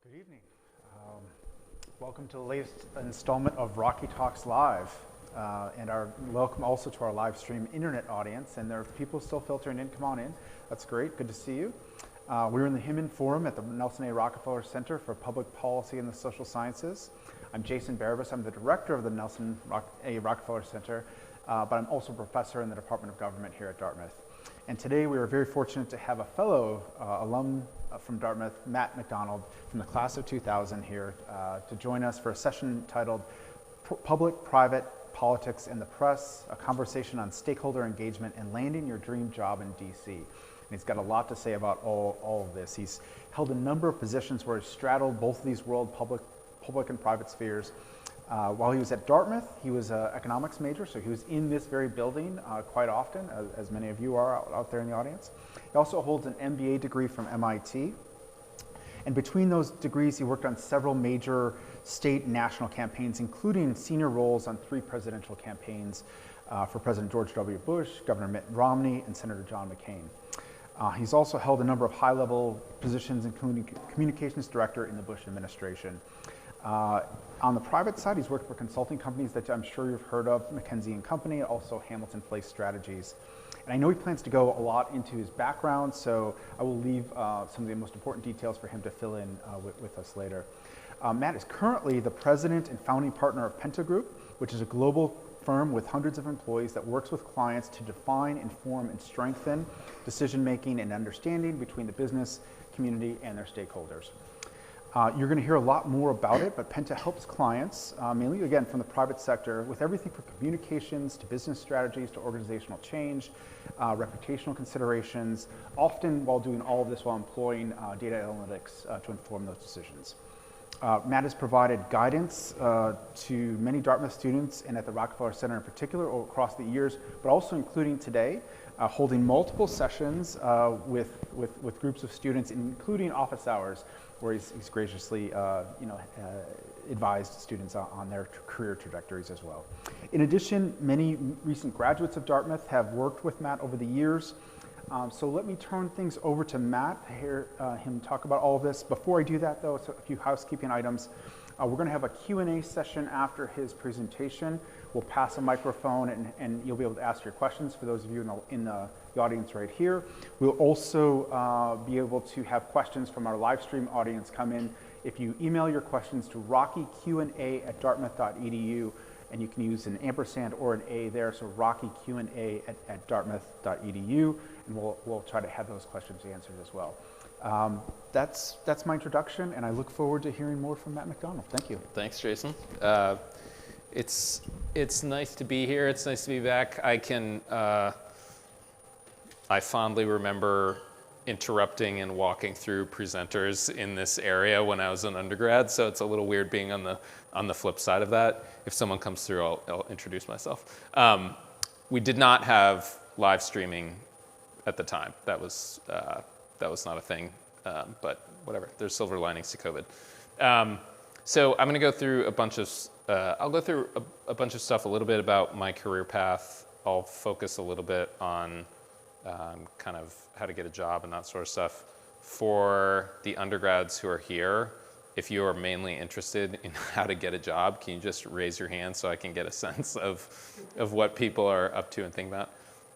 Good evening. Welcome to the latest installment of Rocky Talks Live, and our welcome also to our live stream internet audience. And there are people still filtering in. Come on in. That's great. Good to see you. We're in the Hyman Forum at the Nelson A. Rockefeller Center for Public Policy and the Social Sciences. I'm Jason Barabas. I'm the director of the Nelson A. Rockefeller Center, but I'm also a professor in the Department of Government here at Dartmouth. And today we are very fortunate to have a fellow alum from Dartmouth, Matt McDonald, from the class of 2000 here to join us for a session titled Public-Private Politics and the Press, a conversation on stakeholder engagement and landing your dream job in DC. And he's got a lot to say about all of this. He's held a number of positions where he's straddled both of these world public and private spheres. While he was at Dartmouth, he was an economics major, so he was in this very building quite often, as many of you are out there in the audience. He also holds an MBA degree from MIT. And between those degrees, he worked on several major state and national campaigns, including senior roles on 3 presidential campaigns for President George W. Bush, Governor Mitt Romney, and Senator John McCain. He's also held a number of high-level positions, including communications director in the Bush administration. On the private side, he's worked for consulting companies that I'm sure you've heard of, McKinsey and Company, also Hamilton Place Strategies. And I know he plans to go a lot into his background, so I will leave some of the most important details for him to fill in with us later. Matt is currently the president and founding partner of Penta Group, which is a global firm with hundreds of employees that works with clients to define, inform, and strengthen decision-making and understanding between the business community and their stakeholders. You're going to hear a lot more about it, but Penta helps clients, mainly again from the private sector, with everything from communications to business strategies to organizational change, reputational considerations, often while doing all of this while employing data analytics to inform those decisions. Matt has provided guidance to many Dartmouth students and at the Rockefeller Center in particular across the years, but also including today, holding multiple sessions with groups of students, including office hours, where he's graciously advised students on their career trajectories as well. In addition, many recent graduates of Dartmouth have worked with Matt over the years. So let me turn things over to Matt to hear him talk about all of this. Before I do that, though, so a few housekeeping items. We're going to have a Q&A session after his presentation. We'll pass a microphone and you'll be able to ask your questions for those of you in the audience right here. We'll also be able to have questions from our live stream audience come in. If you email your questions to rockyqa@dartmouth.edu, and you can use an ampersand or an A there, so rockyqa@dartmouth.edu, and we'll try to have those questions answered as well. That's my introduction, and I look forward to hearing more from Matt McDonald. Thank you. Thanks, Jason. It's nice to be here. It's nice to be back. I fondly remember interrupting and walking through presenters in this area when I was an undergrad, so it's a little weird being on the flip side of that. If someone comes through, I'll introduce myself. We did not have live streaming at the time. That was not a thing, but whatever. There's silver linings to COVID. So I'm going to go through a bunch of I'll go through a bunch of stuff, a little bit about my career path. I'll focus a little bit on kind of how to get a job and that sort of stuff. For the undergrads who are here, if you are mainly interested in how to get a job, can you just raise your hand so I can get a sense of what people are up to and thinking about?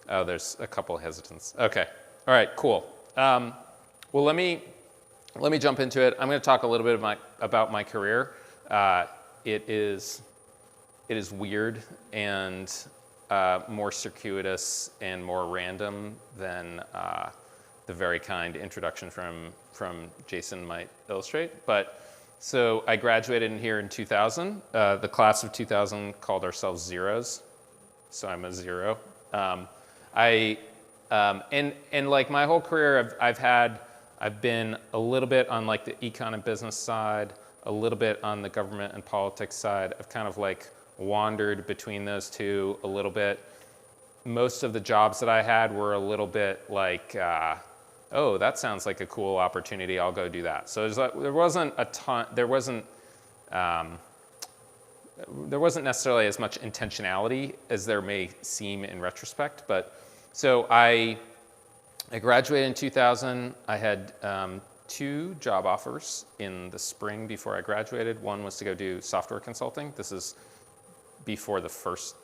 Oh, there's a couple of hesitants. Okay. All right, cool. Well, let me jump into it. I'm going to talk a little bit about my career. It is weird and more circuitous and more random than the very kind introduction from Jason might illustrate. But so I graduated in here in 2000. The class of 2000 called ourselves zeros, so I'm a zero. And like my whole career, I've been a little bit on like the econ and business side, a little bit on the government and politics side. I've kind of like wandered between those two a little bit. Most of the jobs that I had were a little bit like, oh, that sounds like a cool opportunity. I'll go do that. So there wasn't a ton. There wasn't necessarily as much intentionality as there may seem in retrospect. But so I graduated in 2000. I had two job offers in the spring before I graduated. One was to go do software consulting. This is before the first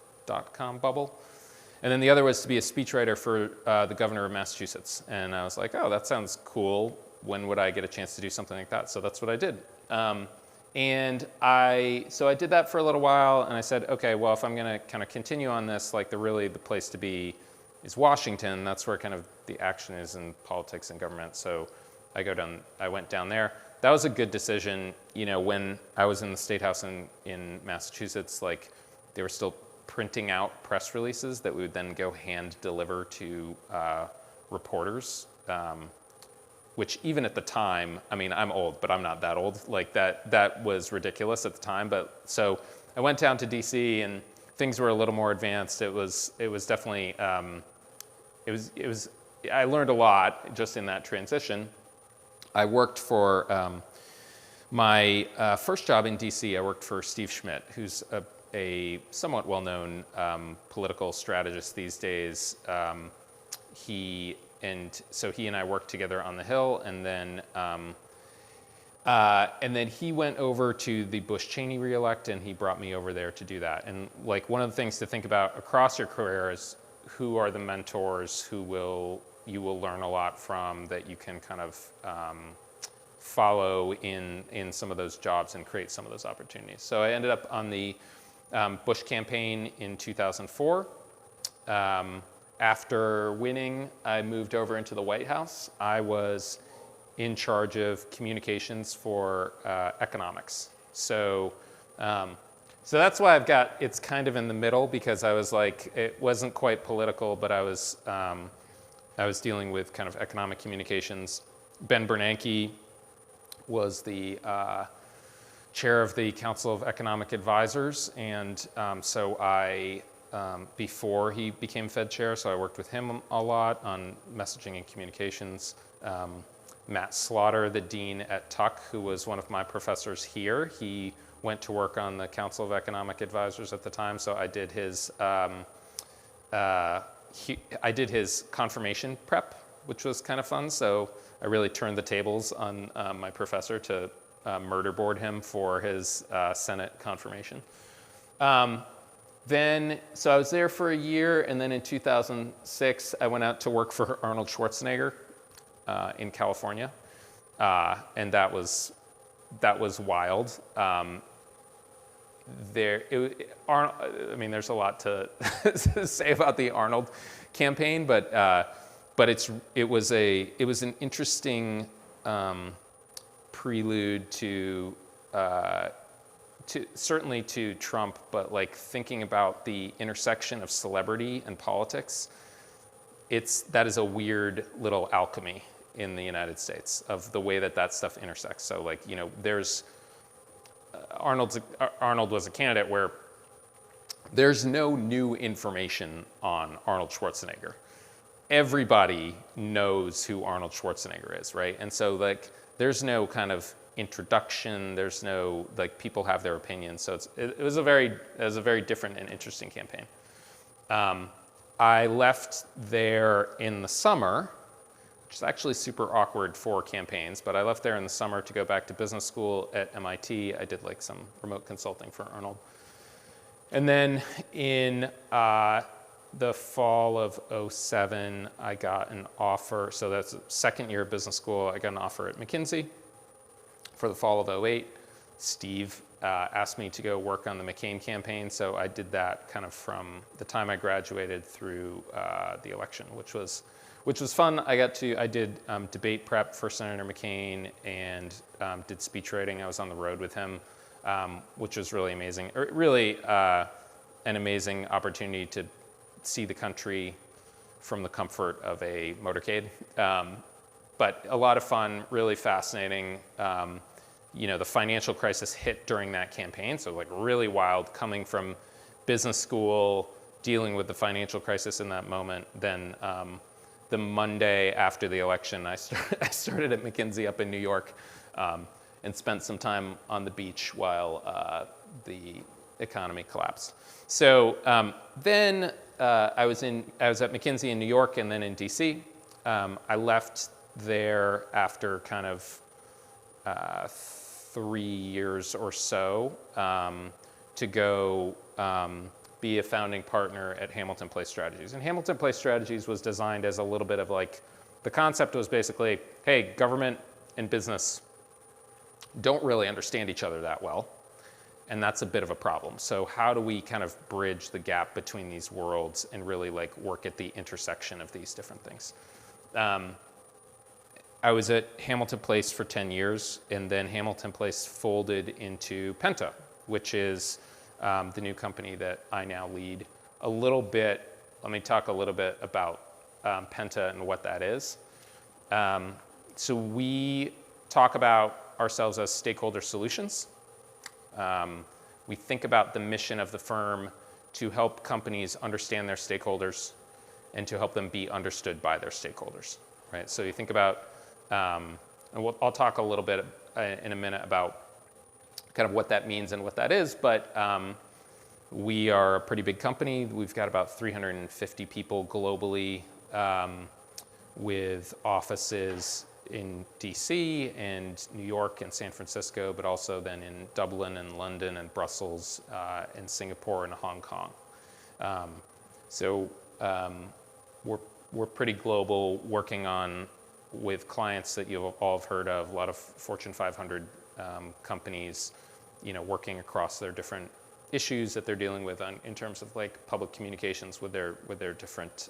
.com bubble. And then the other was to be a speechwriter for the governor of Massachusetts. And I was like, oh, that sounds cool. When would I get a chance to do something like that? So that's what I did. So I did that for a little while, and I said, okay, well, if I'm going to kind of continue on this, like the place to be is Washington. That's where kind of the action is in politics and government. So I went down there. That was a good decision. You know, when I was in the State House in Massachusetts, like they were still printing out press releases that we would then go hand deliver to reporters, which even at the time, I mean, I'm old, but I'm not that old. Like that was ridiculous at the time. But so I went down to DC and things were a little more advanced. It was definitely, I learned a lot just in that transition. I worked for my first job in DC. I worked for Steve Schmidt, who's a somewhat well-known political strategist these days. He and I worked together on the Hill, and then he went over to the Bush-Cheney reelect, and he brought me over there to do that. And like one of the things to think about across your career is who are the mentors you will learn a lot from, that you can kind of follow in some of those jobs and create some of those opportunities. So I ended up on the Bush campaign in 2004. After winning, I moved over into the White House. I was in charge of communications for economics. So that's why it's kind of in the middle, because I was like, it wasn't quite political, but I was dealing with kind of economic communications. Ben Bernanke was the chair of the Council of Economic Advisors, and so before he became Fed chair, so I worked with him a lot on messaging and communications. Matt Slaughter, the dean at Tuck, who was one of my professors here, he went to work on the Council of Economic Advisors at the time, so I did his confirmation prep, which was kind of fun. So I really turned the tables on my professor to murderboard him for his Senate confirmation. So I was there for a year, and then in 2006, I went out to work for Arnold Schwarzenegger in California, and that was wild. There's a lot to say about the Arnold campaign, but it was an interesting prelude to certainly to Trump, but like thinking about the intersection of celebrity and politics, that is a weird little alchemy in the United States of the way that stuff intersects. So like, you know, there's Arnold was a candidate where there's no new information on Arnold Schwarzenegger. Everybody knows who Arnold Schwarzenegger is, right? And so like there's no kind of introduction, there's no, like, people have their opinions. So it was a very different and interesting campaign. I left there in the summer, which is actually super awkward for campaigns, but I left there in the summer to go back to business school at MIT. I did like some remote consulting for Arnold. And then in the fall of 2007, I got an offer. So that's the second year of business school. I got an offer at McKinsey for the fall of 2008. Steve asked me to go work on the McCain campaign. So I did that kind of from the time I graduated through the election, which was fun. I did debate prep for Senator McCain and did speech writing. I was on the road with him, which was really amazing. Really an amazing opportunity to see the country from the comfort of a motorcade. But a lot of fun, really fascinating. The financial crisis hit during that campaign, so like really wild, coming from business school, dealing with the financial crisis in that moment. Then the Monday after the election, I started at McKinsey up in New York and spent some time on the beach while the economy collapsed. So then I was at McKinsey in New York and then in DC. I left there after kind of 3 years or so to go be a founding partner at Hamilton Place Strategies. And Hamilton Place Strategies was designed as a little bit of like, the concept was basically, hey, government and business don't really understand each other that well, and that's a bit of a problem. So how do we kind of bridge the gap between these worlds and really like work at the intersection of these different things? I was at Hamilton Place for 10 years, and then Hamilton Place folded into Penta, which is the new company that I now lead. Let me talk a little bit about Penta and what that is. So we talk about ourselves as stakeholder solutions. We think about the mission of the firm to help companies understand their stakeholders and to help them be understood by their stakeholders, right? So you think about, and I'll talk a little bit in a minute about kind of what that means and what that is, but we are a pretty big company. We've got about 350 people globally, with offices in DC and New York and San Francisco, but also then in Dublin and London and Brussels and Singapore and Hong Kong. So we're pretty global, working on with clients that you've all have heard of, a lot of Fortune 500 companies, working across their different issues that they're dealing with in terms of like public communications with their different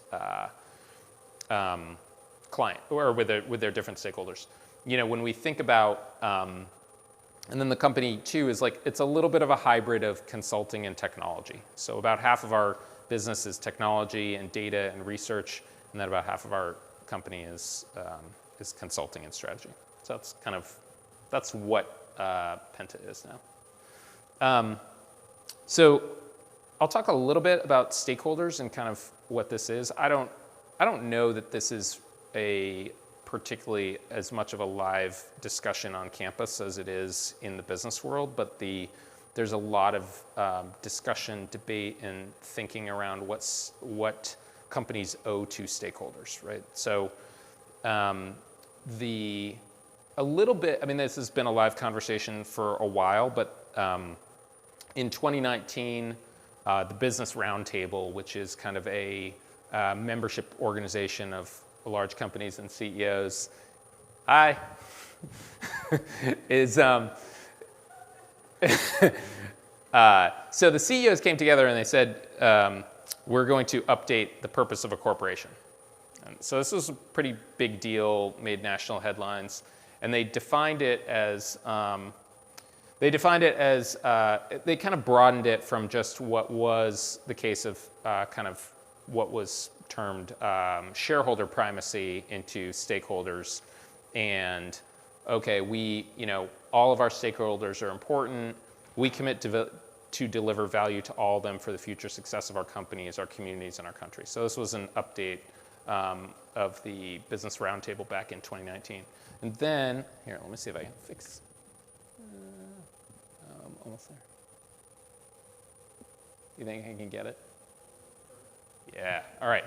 client or with their different stakeholders. When we think about, and then the company too is like, it's a little bit of a hybrid of consulting and technology. So about half of our business is technology and data and research, and then about half of our company is consulting and strategy. So that's what Penta is now. So I'll talk a little bit about stakeholders and kind of what this is. I don't know that this is a particularly as much of a live discussion on campus as it is in the business world, but there's a lot of discussion, debate, and thinking around what companies owe to stakeholders, right? So this has been a live conversation for a while, but in 2019, the Business Roundtable, which is kind of a membership organization of large companies and CEOs, is so the CEOs came together and they said, we're going to update the purpose of a corporation. And so this was a pretty big deal, made national headlines, and they defined it as they kind of broadened it from just what was the case of kind of what was termed shareholder primacy into stakeholders. And okay, all of our stakeholders are important. We commit to deliver value to all of them for the future success of our companies, our communities, and our country. So this was an update of the Business Roundtable back in 2019. And then, here, let me see if I can fix. Almost there. You think I can get it? Yeah, all right.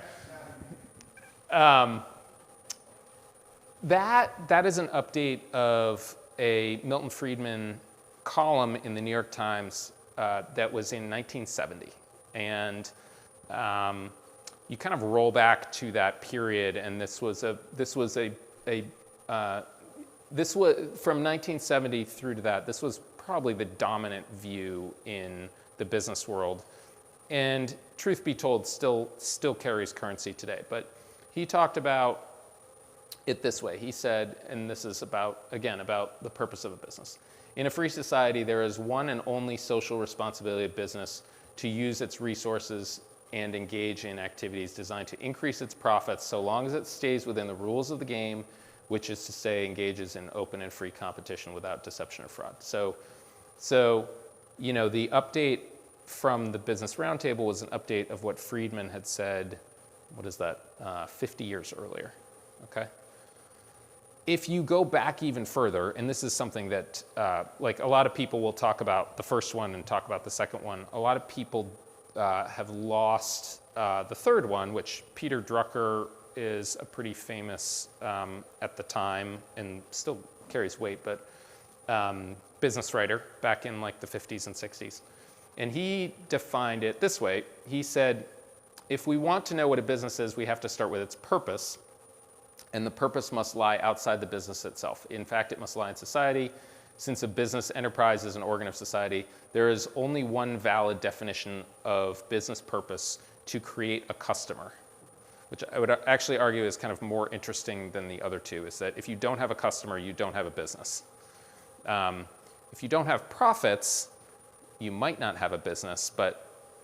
That is an update of a Milton Friedman column in the New York Times that was in 1970. And you kind of roll back to that period, and this was from 1970 through to that, this was probably the dominant view in the business world. And truth be told, still carries currency today. But he talked about it this way. He said, and this is about the purpose of a business. In a free society, there is one and only social responsibility of business to use its resources and engage in activities designed to increase its profits so long as it stays within the rules of the game, which is to say engages in open and free competition without deception or fraud. So the update from the Business Roundtable was an update of what Friedman had said, 50 years earlier, okay? If you go back even further, and this is something that, like a lot of people will talk about the first one and talk about the second one, a lot of people have lost the third one, which Peter Drucker is a pretty famous, at the time, and still carries weight, but business writer back in like the 50s and 60s. And he defined it this way. He said, if we want to know what a business is, we have to start with its purpose. And the purpose must lie outside the business itself. In fact, it must lie in society. Since a business enterprise is an organ of society, there is only one valid definition of business purpose: to create a customer, which I would actually argue is kind of more interesting than the other two, is that if you don't have a customer, you don't have a business. If you don't have profits, you might not have a business, but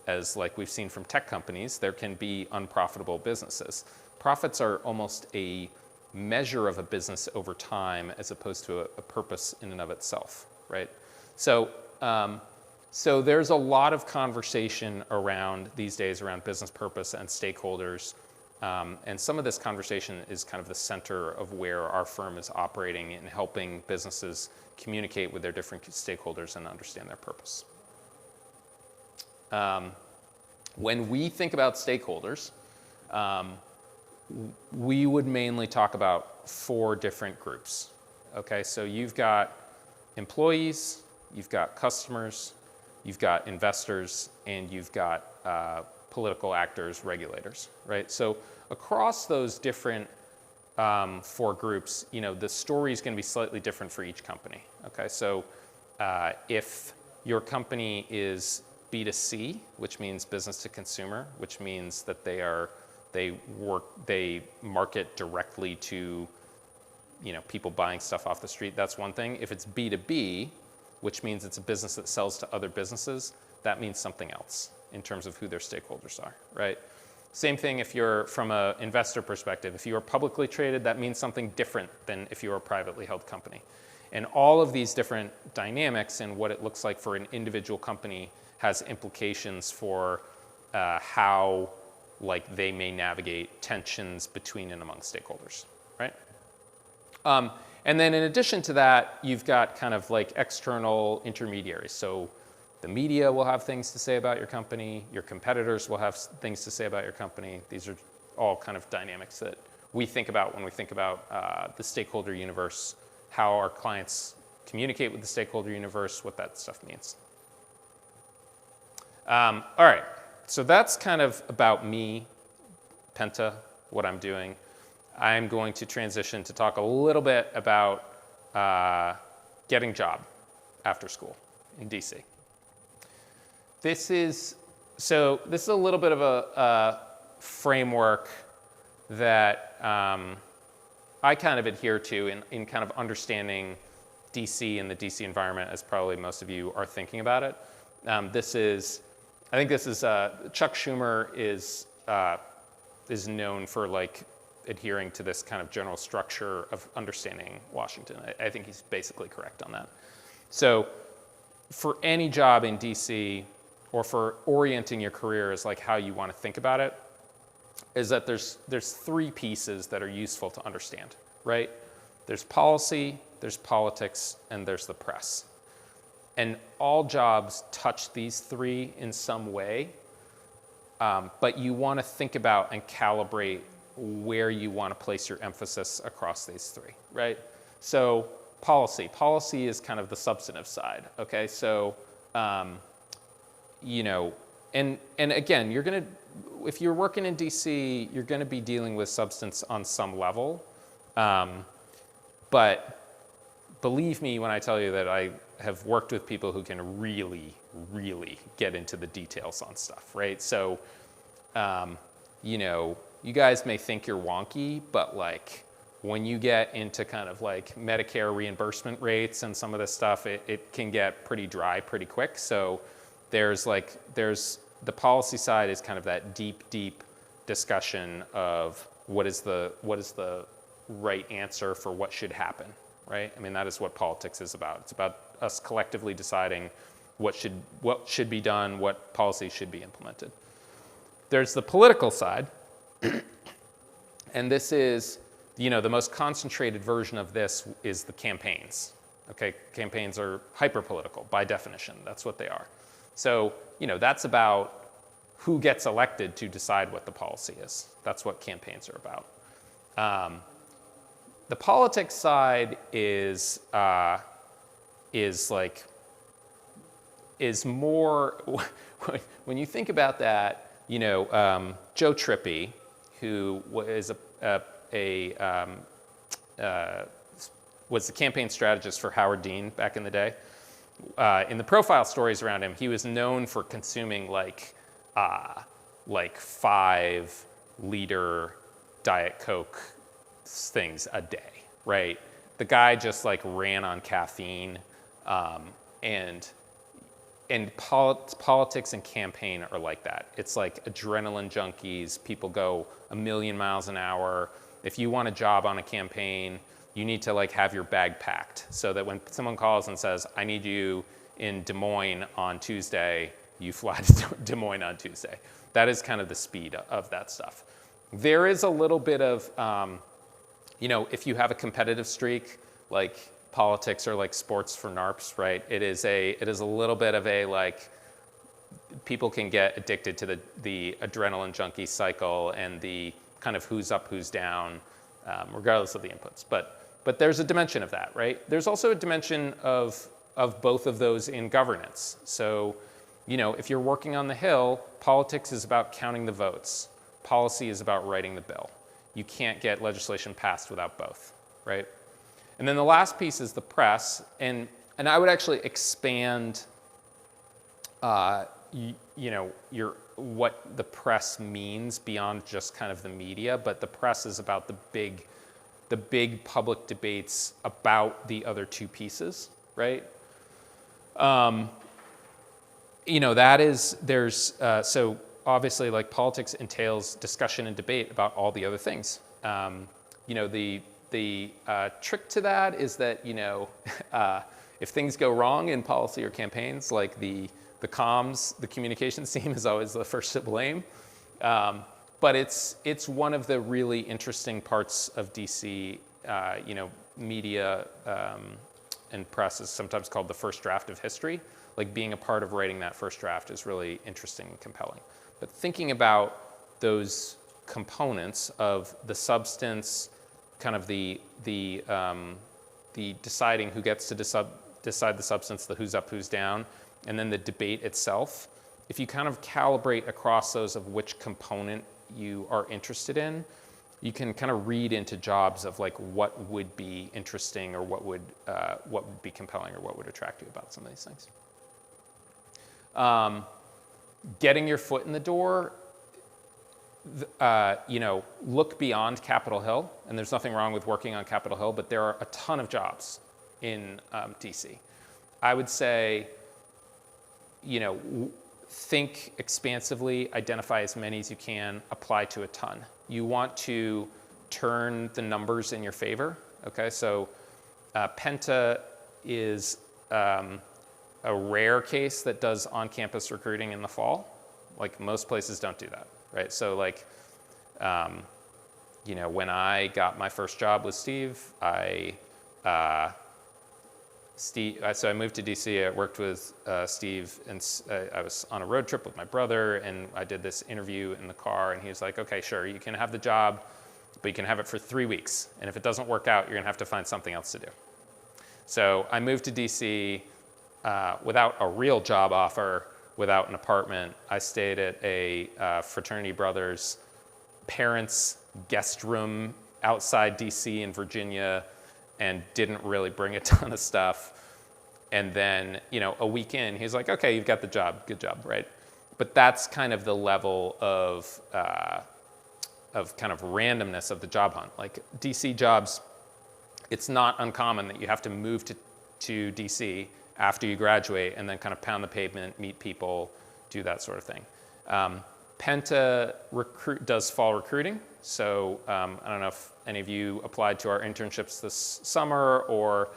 as like we've seen from tech companies, there can be unprofitable businesses. Profits are almost a measure of a business over time as opposed to a purpose in and of itself, right? So there's a lot of conversation around these days around business purpose and stakeholders. And some of this conversation is kind of the center of where our firm is operating in helping businesses communicate with their different stakeholders and understand their purpose. When we think about stakeholders, we would mainly talk about 4 different groups. Okay, so you've got employees, you've got customers, you've got investors, and you've got political actors, regulators, right? So across those different 4 groups, the story is going to be slightly different for each company. Okay, so if your company is B2C, which means business to consumer, which means that they market directly to people buying stuff off the street, that's one thing. If it's B2B, which means it's a business that sells to other businesses, that means something else in terms of who their stakeholders are, right? Same thing if you're from an investor perspective. If you are publicly traded, that means something different than if you are a privately held company. And all of these different dynamics and what it looks like for an individual company has implications for how they may navigate tensions between and among stakeholders, right? And then in addition to that, you've got kind of like external intermediaries. So the media will have things to say about your company. Your competitors will have things to say about your company. These are all kind of dynamics that we think about when we think about the stakeholder universe, how our clients communicate with the stakeholder universe, what that stuff means. All right, so that's kind of about me, Penta, what I'm doing. I'm going to transition to talk a little bit about getting a job after school in DC. This is a little bit of a framework that I kind of adhere to in kind of understanding DC and the DC environment, as probably most of you are thinking about it. I think this is Chuck Schumer is known for adhering to this kind of general structure of understanding Washington. I think he's basically correct on that. So for any job in DC, or for orienting your career as how you want to think about it, is that there's 3 pieces that are useful to understand, right? There's policy, there's politics, and there's the press. And all jobs touch these 3 in some way, but you want to think about and calibrate where you want to place your emphasis across these 3, right? So policy is kind of the substantive side, okay? So, and again, if you're working in DC, you're going to be dealing with substance on some level, but believe me when I tell you that I have worked with people who can really, really get into the details on stuff, right? So, you guys may think you're wonky, but when you get into kind of Medicare reimbursement rates and some of this stuff, it can get pretty dry pretty quick. So there's the policy side is kind of that deep discussion of what is the right answer for what should happen, right? I mean, that is what politics is about. It's about us collectively deciding what should be done, what policies should be implemented. There's the political side, and this is, the most concentrated version of this is the campaigns. Okay, campaigns are hyper-political by definition. That's what they are. So, that's about who gets elected to decide what the policy is. That's what campaigns are about. The politics side is more, when you think about that, Joe Trippi, who was was the campaign strategist for Howard Dean back in the day. In the profile stories around him, he was known for consuming like 5-liter Diet Coke things a day, right? The guy just like ran on caffeine, and politics and campaign are like that. It's like adrenaline junkies. People go a million miles an hour. If you want a job on a campaign, you need to like have your bag packed so that when someone calls and says, I need you in Des Moines on Tuesday, you fly to Des Moines on Tuesday. That is kind of the speed of that stuff. There is a little bit of, if you have a competitive streak, like politics or like sports for NARPs, right? It is a little bit of a like, people can get addicted to the adrenaline junkie cycle and the kind of who's up, who's down, regardless of the inputs. But there's a dimension of that, right? There's also a dimension of both of those in governance. So, if you're working on the Hill, politics is about counting the votes. Policy is about writing the bill. You can't get legislation passed without both, right? And then the last piece is the press, and I would actually expand, what the press means beyond just kind of the media, but the press is about the big public debates about the other two pieces, right? So obviously like politics entails discussion and debate about all the other things. The trick to that is that, if things go wrong in policy or campaigns, like the comms, the communications team is always the first to blame. But it's one of the really interesting parts of DC, media and press is sometimes called the first draft of history. Like being a part of writing that first draft is really interesting and compelling. But thinking about those components of the substance, kind of the deciding who gets to decide the substance, the who's up, who's down, and then the debate itself, if you kind of calibrate across those of which component you are interested in, you can kind of read into jobs of like what would be interesting or what would be compelling or what would attract you about some of these things. Getting your foot in the door, look beyond Capitol Hill, and there's nothing wrong with working on Capitol Hill, but there are a ton of jobs in DC. I would say, think expansively, identify as many as you can, apply to a ton. You want to turn the numbers in your favor, okay? So Penta is a rare case that does on-campus recruiting in the fall. Like most places don't do that, right? So like, when I got my first job with Steve, so I moved to DC, I worked with Steve, and I was on a road trip with my brother, and I did this interview in the car, and he was like, okay, sure, you can have the job, but you can have it for 3 weeks, and if it doesn't work out, you're gonna have to find something else to do. So I moved to DC without a real job offer, without an apartment. I stayed at a fraternity brother's parents' guest room outside DC in Virginia, and didn't really bring a ton of stuff. And then, a week in, he's like, okay, you've got the job, good job, right? But that's kind of the level of kind of randomness of the job hunt. Like DC jobs, it's not uncommon that you have to move to DC after you graduate and then kind of pound the pavement, meet people, do that sort of thing. Penta does fall recruiting. So I don't know if any of you applied to our internships this summer or,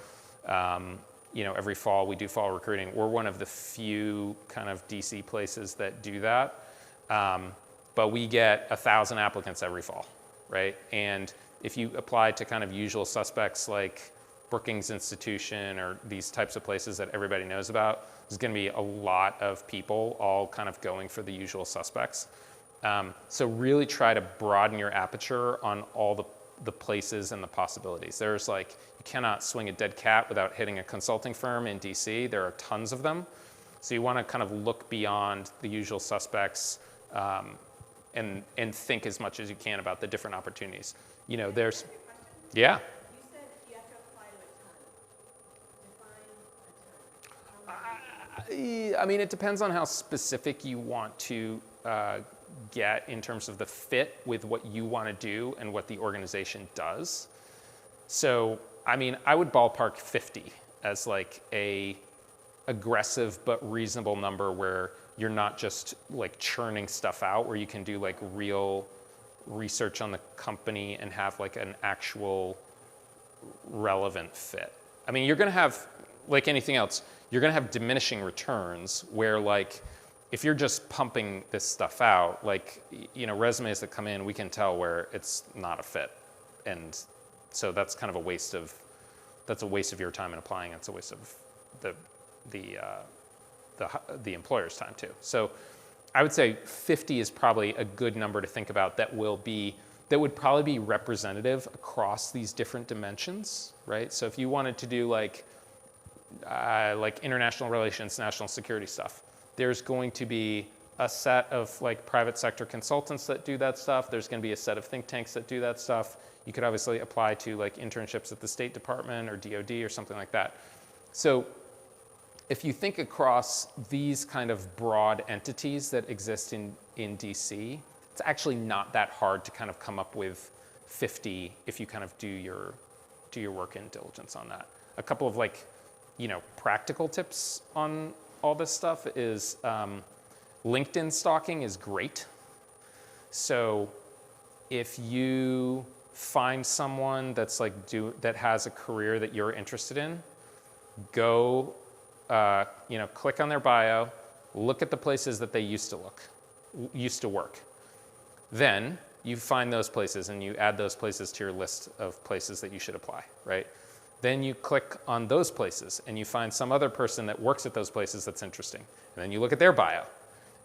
every fall we do fall recruiting. We're one of the few kind of DC places that do that. But we get 1,000 applicants every fall, right? And if you apply to kind of usual suspects like Brookings Institution or these types of places that everybody knows about, there's gonna be a lot of people all kind of going for the usual suspects. So really try to broaden your aperture on all the places and the possibilities. There's like, you cannot swing a dead cat without hitting a consulting firm in DC. There are tons of them. So you want to kind of look beyond the usual suspects and think as much as you can about the different opportunities. You know, there's, yeah. You said you have to apply to a ton. Define a ton. I mean, it depends on how specific you want to get in terms of the fit with what you want to do and what the organization does. So, I mean, I would ballpark 50 as like a aggressive but reasonable number where you're not just like churning stuff out, where you can do like real research on the company and have like an actual relevant fit. I mean, you're going to have, like anything else, you're going to have diminishing returns where like, if you're just pumping this stuff out, like, you know, resumes that come in, we can tell where it's not a fit. And so that's kind of a waste of your time in applying. It's a waste of the employer's time too. So I would say 50 is probably a good number to think about that would probably be representative across these different dimensions, right? So if you wanted to do like international relations, national security stuff, there's going to be a set of like private sector consultants that do that stuff. There's going to be a set of think tanks that do that stuff. You could obviously apply to like internships at the State Department or DOD or something like that. So if you think across these kind of broad entities that exist in DC, it's actually not that hard to kind of come up with 50 if you kind of do your work and diligence on that. A couple of like, you know, practical tips on all this stuff is LinkedIn stalking is great. So if you find someone that's like that has a career that you're interested in, go, you know, click on their bio, look at the places that they used to work. Then you find those places and you add those places to your list of places that you should apply, right? Then you click on those places and you find some other person that works at those places that's interesting. And then you look at their bio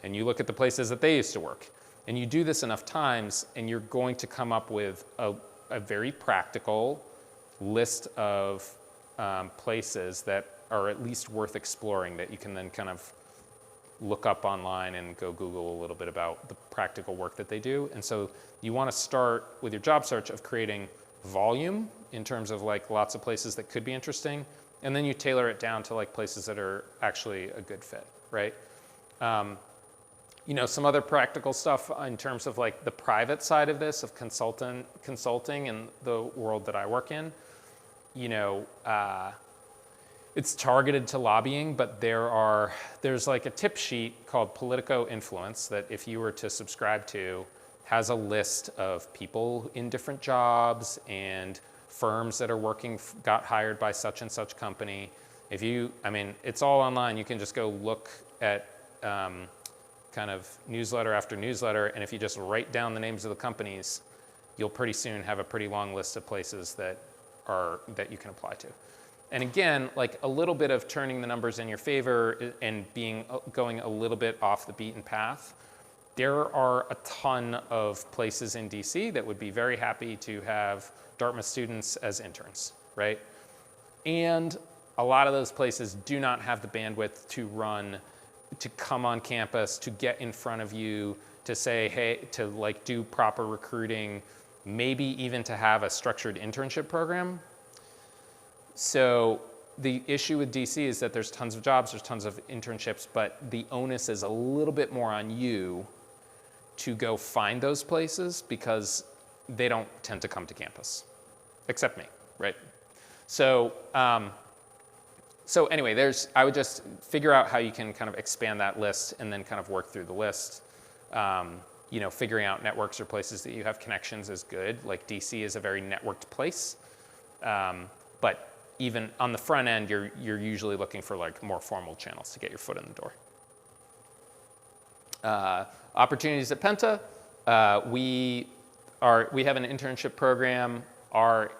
and you look at the places that they used to work. And you do this enough times and you're going to come up with a very practical list of places that are at least worth exploring that you can then kind of look up online and go Google a little bit about the practical work that they do. And so you want to start with your job search of creating volume in terms of like lots of places that could be interesting, and then you tailor it down to like places that are actually a good fit, right? You know, some other practical stuff in terms of like the private side of this, of consulting and the world that I work in, you know, it's targeted to lobbying, but there's like a tip sheet called Politico Influence that if you were to subscribe to, has a list of people in different jobs and firms that are got hired by such and such company. I mean, it's all online. You can just go look at kind of newsletter after newsletter, and if you just write down the names of the companies, you'll pretty soon have a pretty long list of places that you can apply to. And again, like a little bit of turning the numbers in your favor and going a little bit off the beaten path. There are a ton of places in DC that would be very happy to have Dartmouth students as interns, right? And a lot of those places do not have the bandwidth to come on campus, to get in front of you, to say, hey, to like do proper recruiting, maybe even to have a structured internship program. So the issue with DC is that there's tons of jobs, there's tons of internships, but the onus is a little bit more on you to go find those places because they don't tend to come to campus, except me, right? So, anyway, I would just figure out how you can kind of expand that list and then kind of work through the list. You know, figuring out networks or places that you have connections is good. Like DC is a very networked place, but even on the front end, you're usually looking for like more formal channels to get your foot in the door. Opportunities at Penta. We have an internship program. Our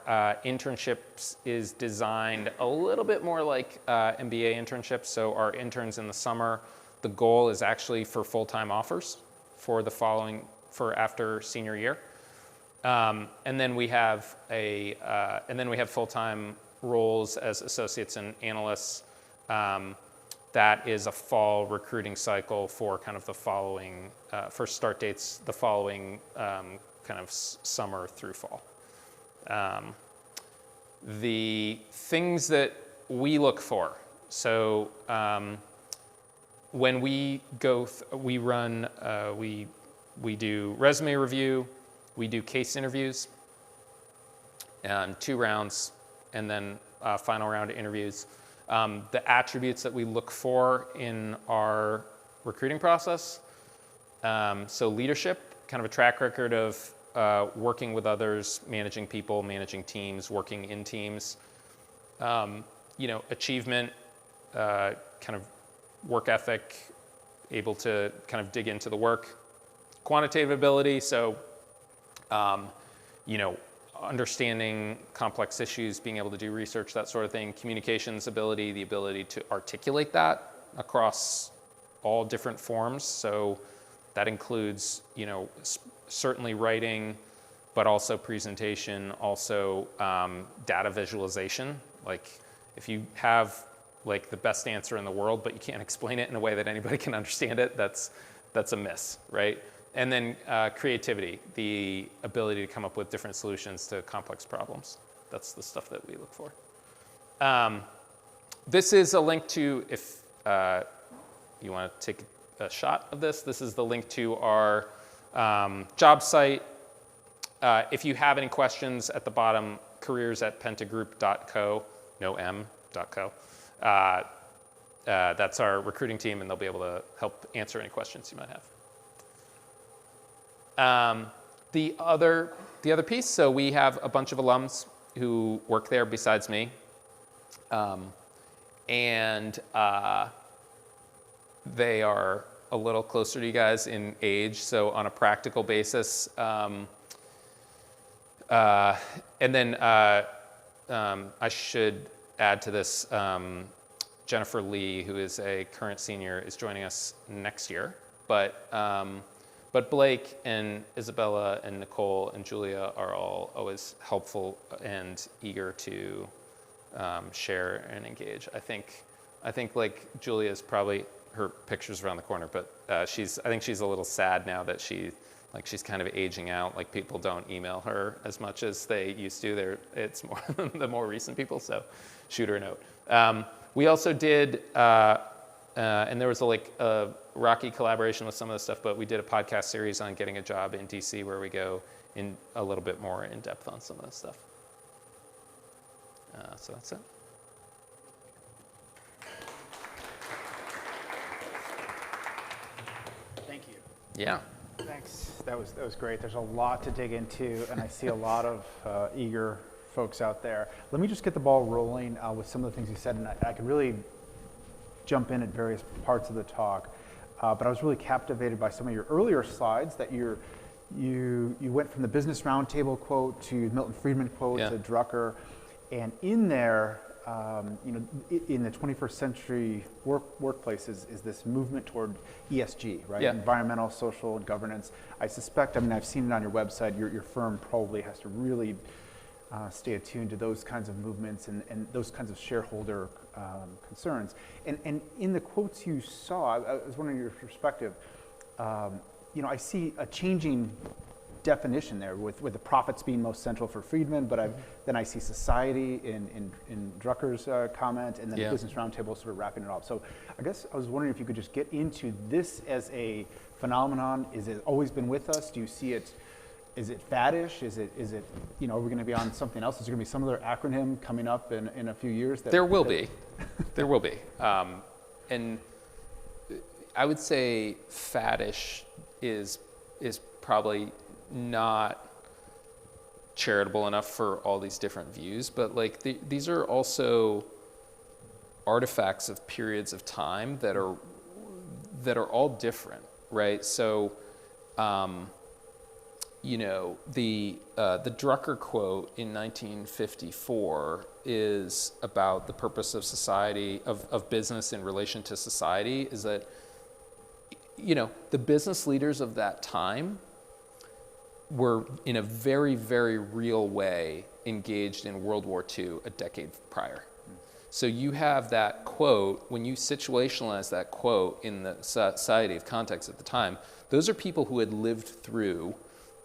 internships is designed a little bit more like MBA internships. So our interns in the summer, the goal is actually for full-time offers for after senior year. And then we have full-time roles as associates and analysts. That is a fall recruiting cycle for kind of the following, for start dates the following kind of summer through fall. The things that we look for. So when we go, we do resume review, we do case interviews, and 2 rounds, and then final round of interviews. The attributes that we look for in our recruiting process. So leadership, kind of a track record of working with others, managing people, managing teams, working in teams. Achievement, kind of work ethic, able to kind of dig into the work. Quantitative ability, so, understanding complex issues, being able to do research, that sort of thing. Communications ability, the ability to articulate that across all different forms. So that includes, certainly writing, but also presentation, also data visualization. Like if you have like the best answer in the world, but you can't explain it in a way that anybody can understand it, that's a miss, right? And then creativity, the ability to come up with different solutions to complex problems. That's the stuff that we look for. This is a link to, if you want to take a shot of this, this is the link to our job site. If you have any questions at the bottom, careers@pentagroup.co, no m.co. That's our recruiting team, and they'll be able to help answer any questions you might have. The other piece, so we have a bunch of alums who work there besides me. And they are a little closer to you guys in age, so on a practical basis. And then I should add to this, Jennifer Lee, who is a current senior, is joining us next year. But Blake and Isabella and Nicole and Julia are all always helpful and eager to share and engage. I think like Julia's probably, her picture's around the corner, but I think she's a little sad now that she's kind of aging out. Like people don't email her as much as they used to. It's more the more recent people, so shoot her a note. We also did, and there was a rocky collaboration with some of the stuff, but we did a podcast series on getting a job in DC where we go in a little bit more in depth on some of this stuff. So that's it. Thank you. Yeah. Thanks. That was great. There's a lot to dig into, and I see a lot of eager folks out there. Let me just get the ball rolling with some of the things you said, and I could really jump in at various parts of the talk. But I was really captivated by some of your earlier slides that you went from the business roundtable quote to Milton Friedman quote to Drucker, and in there, in the 21st century workplaces is this movement toward ESG, right? Yeah. Environmental, social, and governance. I suspect, I've seen it on your website, your firm probably has to really stay attuned to those kinds of movements and those kinds of shareholder concerns. And in the quotes you saw, I was wondering your perspective. I see a changing definition there with the profits being most central for Friedman, but then I see society in Drucker's comment, and then the Business Roundtable sort of wrapping it up. So I guess I was wondering if you could just get into this as a phenomenon. Is it always been with us? Do you see it? Is it faddish? Is it are we going to be on something else? Is there going to be some other acronym coming up in a few years? There will be. There will be. And I would say faddish is probably not charitable enough for all these different views, but these are also artifacts of periods of time that are all different, right? So the Drucker quote in 1954 is about the purpose of society, of business in relation to society, is that, the business leaders of that time were in a very, very real way engaged in World War II a decade prior. So you have that quote, when you situationalize that quote in the society of context at the time, those are people who had lived through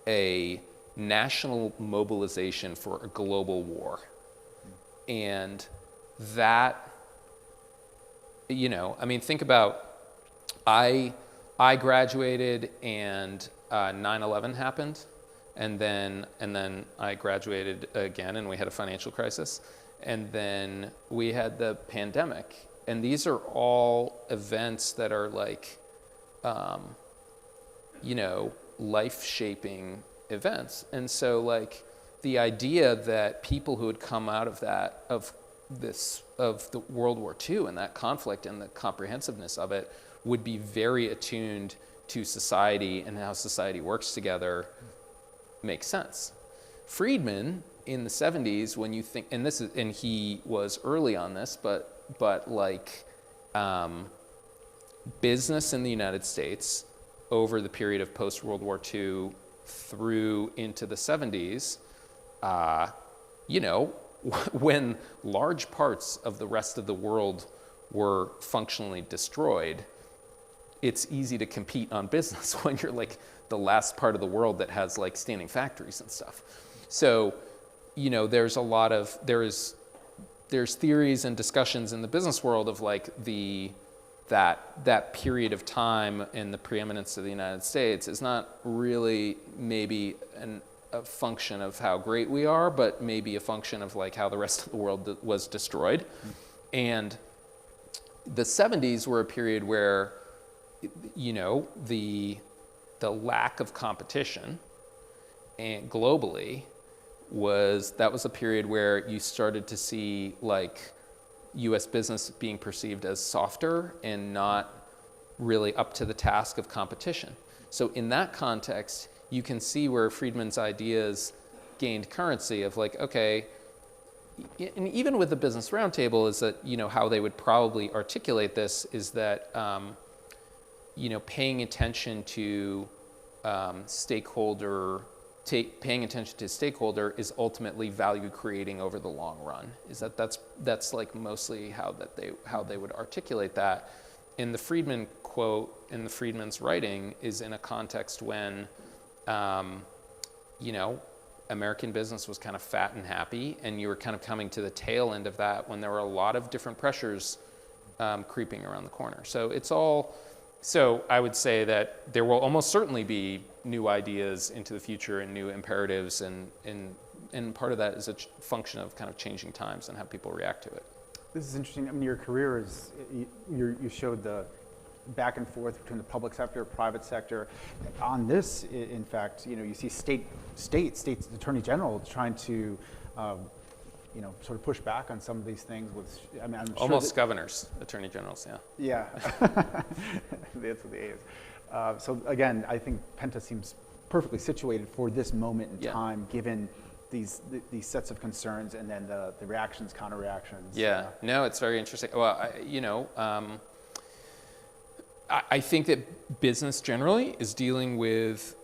a national mobilization for a global war. And that, you know, I mean, think about, I graduated and 9/11 happened, and then I graduated again and we had a financial crisis. And then we had the pandemic. And these are all events that are like, you know, life-shaping events. And so like the idea that people who had come out of that, of the World War II and that conflict and the comprehensiveness of it would be very attuned to society and how society works together makes sense. Friedman, in the 70s, when you think, and he was early on this, but like business in the United States over the period of post-World War II through into the 70s, you know, when large parts of the rest of the world were functionally destroyed, it's easy to compete on business when you're like the last part of the world that has like standing factories and stuff. So, you know, there's theories and discussions in the business world of like that period of time and the preeminence of the United States is not really maybe a function of how great we are, but maybe a function of like how the rest of the world was destroyed. Mm-hmm. And the 70s were a period where, you know, the lack of competition and globally was a period where you started to see like U.S. business being perceived as softer and not really up to the task of competition. So in that context, you can see where Friedman's ideas gained currency of like, okay, and even with the Business Roundtable is that, you know, how they would probably articulate this is that, you know, paying attention to stakeholder is ultimately value creating over the long run. That's like mostly how they would articulate that. And the Friedman quote in the Friedman's writing is in a context when, you know, American business was kind of fat and happy, and you were kind of coming to the tail end of that when there were a lot of different pressures creeping around the corner. So I would say that there will almost certainly be new ideas into the future and new imperatives, and part of that is a function of kind of changing times and how people react to it. This is interesting. I mean, your career is, you showed the back and forth between the public sector, private sector. On this, in fact, you know, you see states attorney general trying to, you know, sort of push back on some of these things with, I mean, I'm sure almost governors, attorney generals, yeah. Yeah, that's what the A is. So again, I think Penta seems perfectly situated for this moment in time, given these sets of concerns and then the reactions, counter reactions. Yeah, no, it's very interesting. Well, you know, I think that business generally is dealing with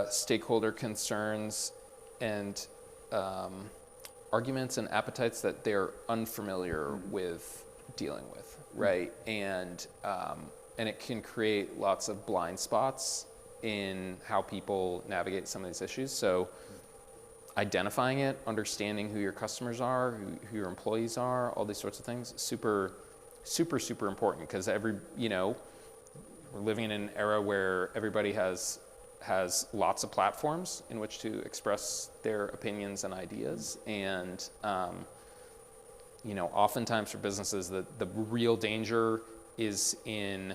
stakeholder concerns and arguments and appetites that they're unfamiliar with dealing with, right? And it can create lots of blind spots in how people navigate some of these issues. So identifying it, understanding who your customers are, who your employees are, all these sorts of things, super, super, super important, because you know, we're living in an era where everybody has lots of platforms in which to express their opinions and ideas. And, you know, oftentimes for businesses, the real danger is in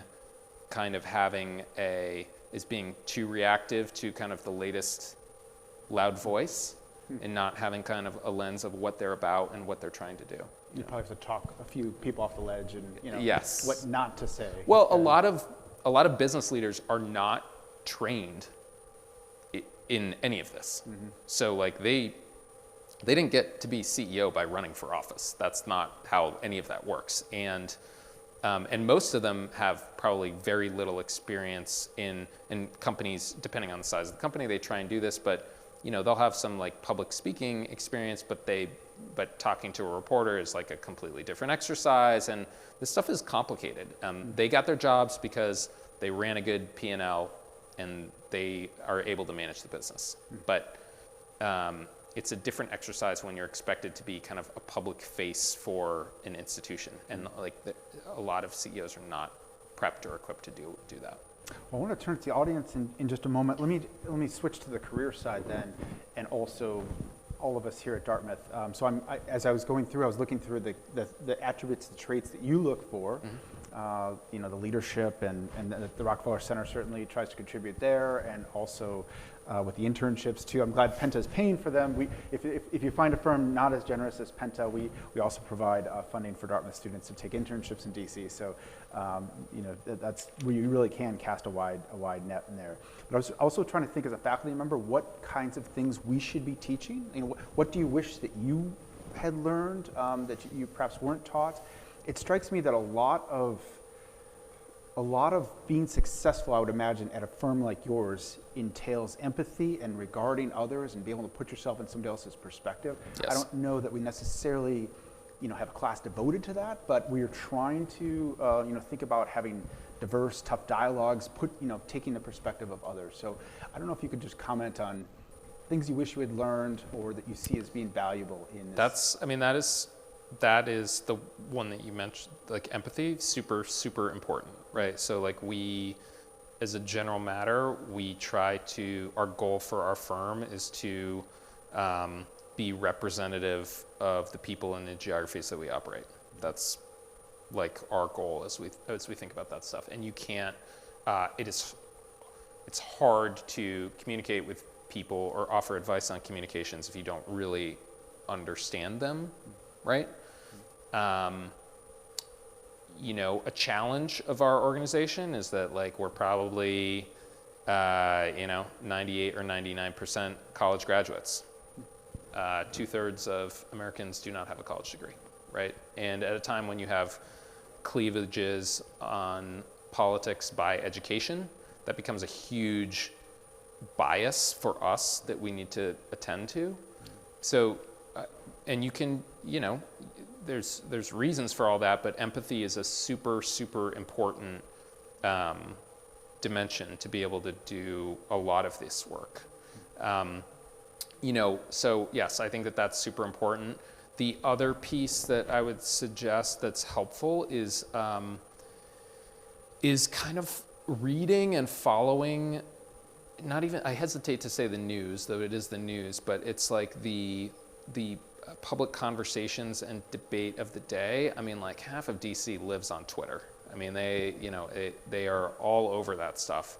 kind of is being too reactive to kind of the latest loud voice and not having kind of a lens of what they're about and what they're trying to do. You probably have to talk a few people off the ledge and, you know, yes, what not to say. Well, a lot of business leaders are not trained in any of this. Mm-hmm. So like they didn't get to be CEO by running for office. That's not how any of that works. And And most of them have probably very little experience in companies, depending on the size of the company, they try and do this, but they'll have some like public speaking experience, but talking to a reporter is like a completely different exercise, and this stuff is complicated. They got their jobs because they ran a good P&L and they are able to manage the business. But it's a different exercise when you're expected to be kind of a public face for an institution, and like a lot of CEOs are not prepped or equipped to do that. Well, I want to turn to the audience in just a moment. Let me switch to the career side then, and also all of us here at Dartmouth. So as I was going through, I was looking through the attributes, the traits that you look for. The leadership, and the Rockefeller Center certainly tries to contribute there, and also with the internships too. I'm glad Penta is paying for them. If you find a firm not as generous as Penta, we also provide funding for Dartmouth students to take internships in DC. So that's where you really can cast a wide net in there. But I was also trying to think as a faculty member, what kinds of things we should be teaching. What do you wish that you had learned that you perhaps weren't taught? It strikes me that a lot of being successful, I would imagine, at a firm like yours entails empathy and regarding others and being able to put yourself in somebody else's perspective. Yes. I don't know that we necessarily, have a class devoted to that, but we are trying to, think about having diverse, tough dialogues, taking the perspective of others. So I don't know if you could just comment on things you wish you had learned or that you see as being valuable in this. That is the one that you mentioned, like empathy, super, super important, right? So like we, as a general matter, our goal for our firm is to be representative of the people in the geographies that we operate. That's like our goal as we think about that stuff. And you can't, it's hard to communicate with people or offer advice on communications if you don't really understand them, right? A challenge of our organization is that like we're probably 98 or 99% college graduates. 2/3 of Americans do not have a college degree, right? And at a time when you have cleavages on politics by education, that becomes a huge bias for us that we need to attend to. So, and you can, there's reasons for all that, but empathy is a super, super important dimension to be able to do a lot of this work. So yes, I think that that's super important. The other piece that I would suggest that's helpful is kind of reading and following, I hesitate to say the news, though it is the news, but it's like the public conversations and debate of the day. I mean, like half of DC lives on Twitter. I mean, they are all over that stuff.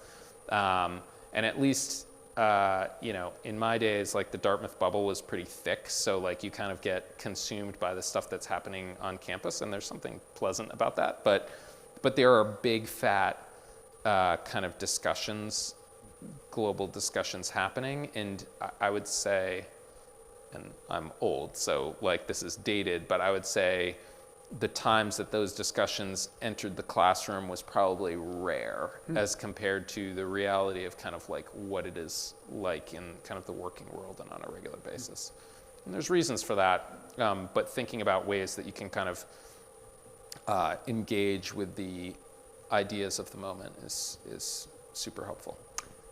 And at least, in my days, like the Dartmouth bubble was pretty thick. So like you kind of get consumed by the stuff that's happening on campus, and there's something pleasant about that. But there are big, fat kind of discussions, global discussions happening. And I would say, and I'm old, so like this is dated, but I would say the times that those discussions entered the classroom was probably rare as compared to the reality of kind of like what it is like in kind of the working world and on a regular basis. And there's reasons for that, but thinking about ways that you can kind of engage with the ideas of the moment is super helpful.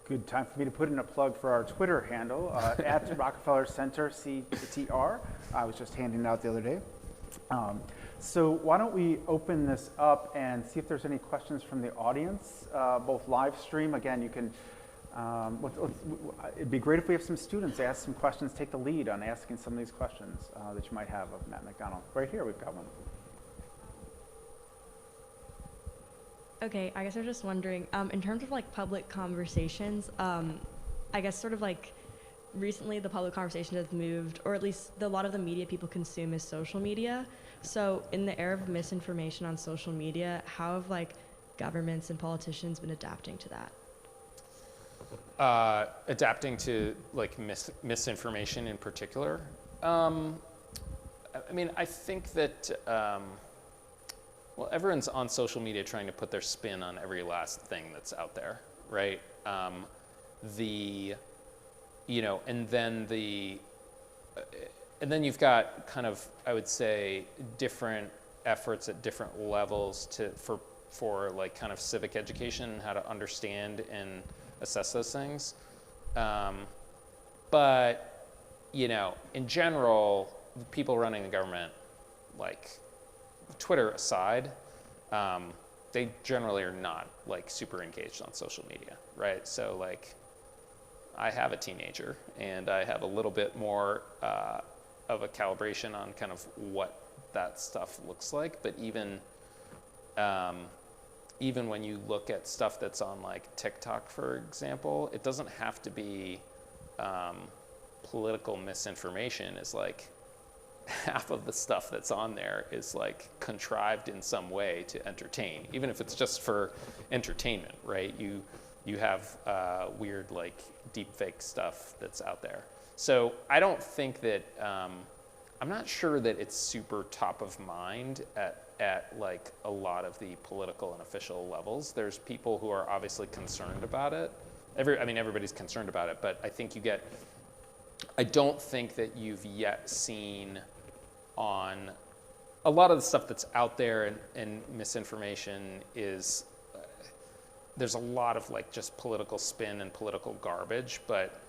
Good time for me to put in a plug for our Twitter handle, at Rockefeller Center, CTR. I was just handing it out the other day. So why don't we open this up and see if there's any questions from the audience, both live stream. Again, you can, it'd be great if we have some students ask some questions, take the lead on asking some of these questions that you might have of Matt McDonald. Right here, we've got one. Okay, I guess I was just wondering, in terms of like public conversations, I guess sort of like recently the public conversation has moved, or at least a lot of the media people consume is social media. So in the era of misinformation on social media, how have like governments and politicians been adapting to that? Adapting to like misinformation in particular. I mean, I think that, Well, everyone's on social media trying to put their spin on every last thing that's out there, right? And then you've got kind of, I would say, different efforts at different levels for like kind of civic education and how to understand and assess those things. But, in general, the people running the government, like Twitter aside, they generally are not like super engaged on social media, right? So like, I have a teenager, and I have a little bit more of a calibration on kind of what that stuff looks like. But even when you look at stuff that's on like TikTok, for example, it doesn't have to be political misinformation. Is like half of the stuff that's on there is like contrived in some way to entertain, even if it's just for entertainment, right? You have weird like deep fake stuff that's out there. So I don't think that, I'm not sure that it's super top of mind at like a lot of the political and official levels. There's people who are obviously concerned about it. Everybody's concerned about it, but I don't think that you've yet seen on a lot of the stuff that's out there and misinformation is, there's a lot of like just political spin and political garbage. But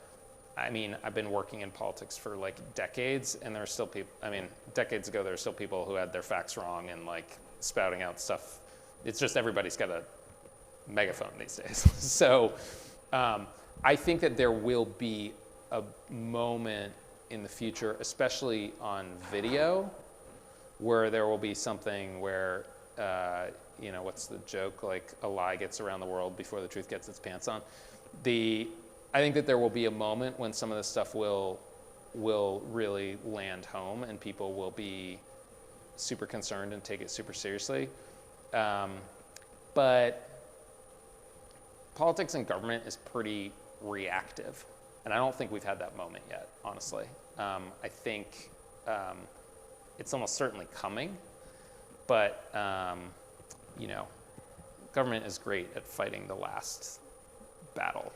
I've been working in politics for like decades, and there are still people, decades ago there were still people who had their facts wrong and like spouting out stuff. It's just everybody's got a megaphone these days. So I think that there will be a moment in the future, especially on video, where there will be something where, what's the joke? Like a lie gets around the world before the truth gets its pants on. I think that there will be a moment when some of this stuff will really land home, and people will be super concerned and take it super seriously. But politics and government is pretty reactive, and I don't think we've had that moment yet, honestly. I think it's almost certainly coming, but government is great at fighting the last battle.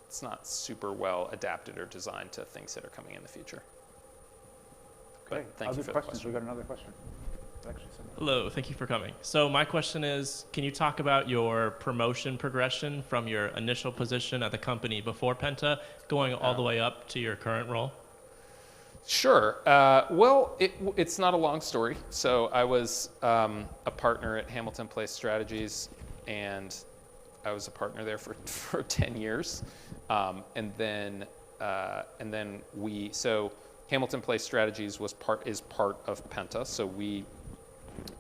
It's not super well adapted or designed to things that are coming in the future. Okay. But thank you for the question. We got another question. Hello, thank you for coming. So my question is, can you talk about your promotion progression from your initial position at the company before Penta going all the way up to your current role? Sure. Well, it's not a long story. So I was a partner at Hamilton Place Strategies, and I was a partner there for 10 years. And then Hamilton Place Strategies is part of Penta. So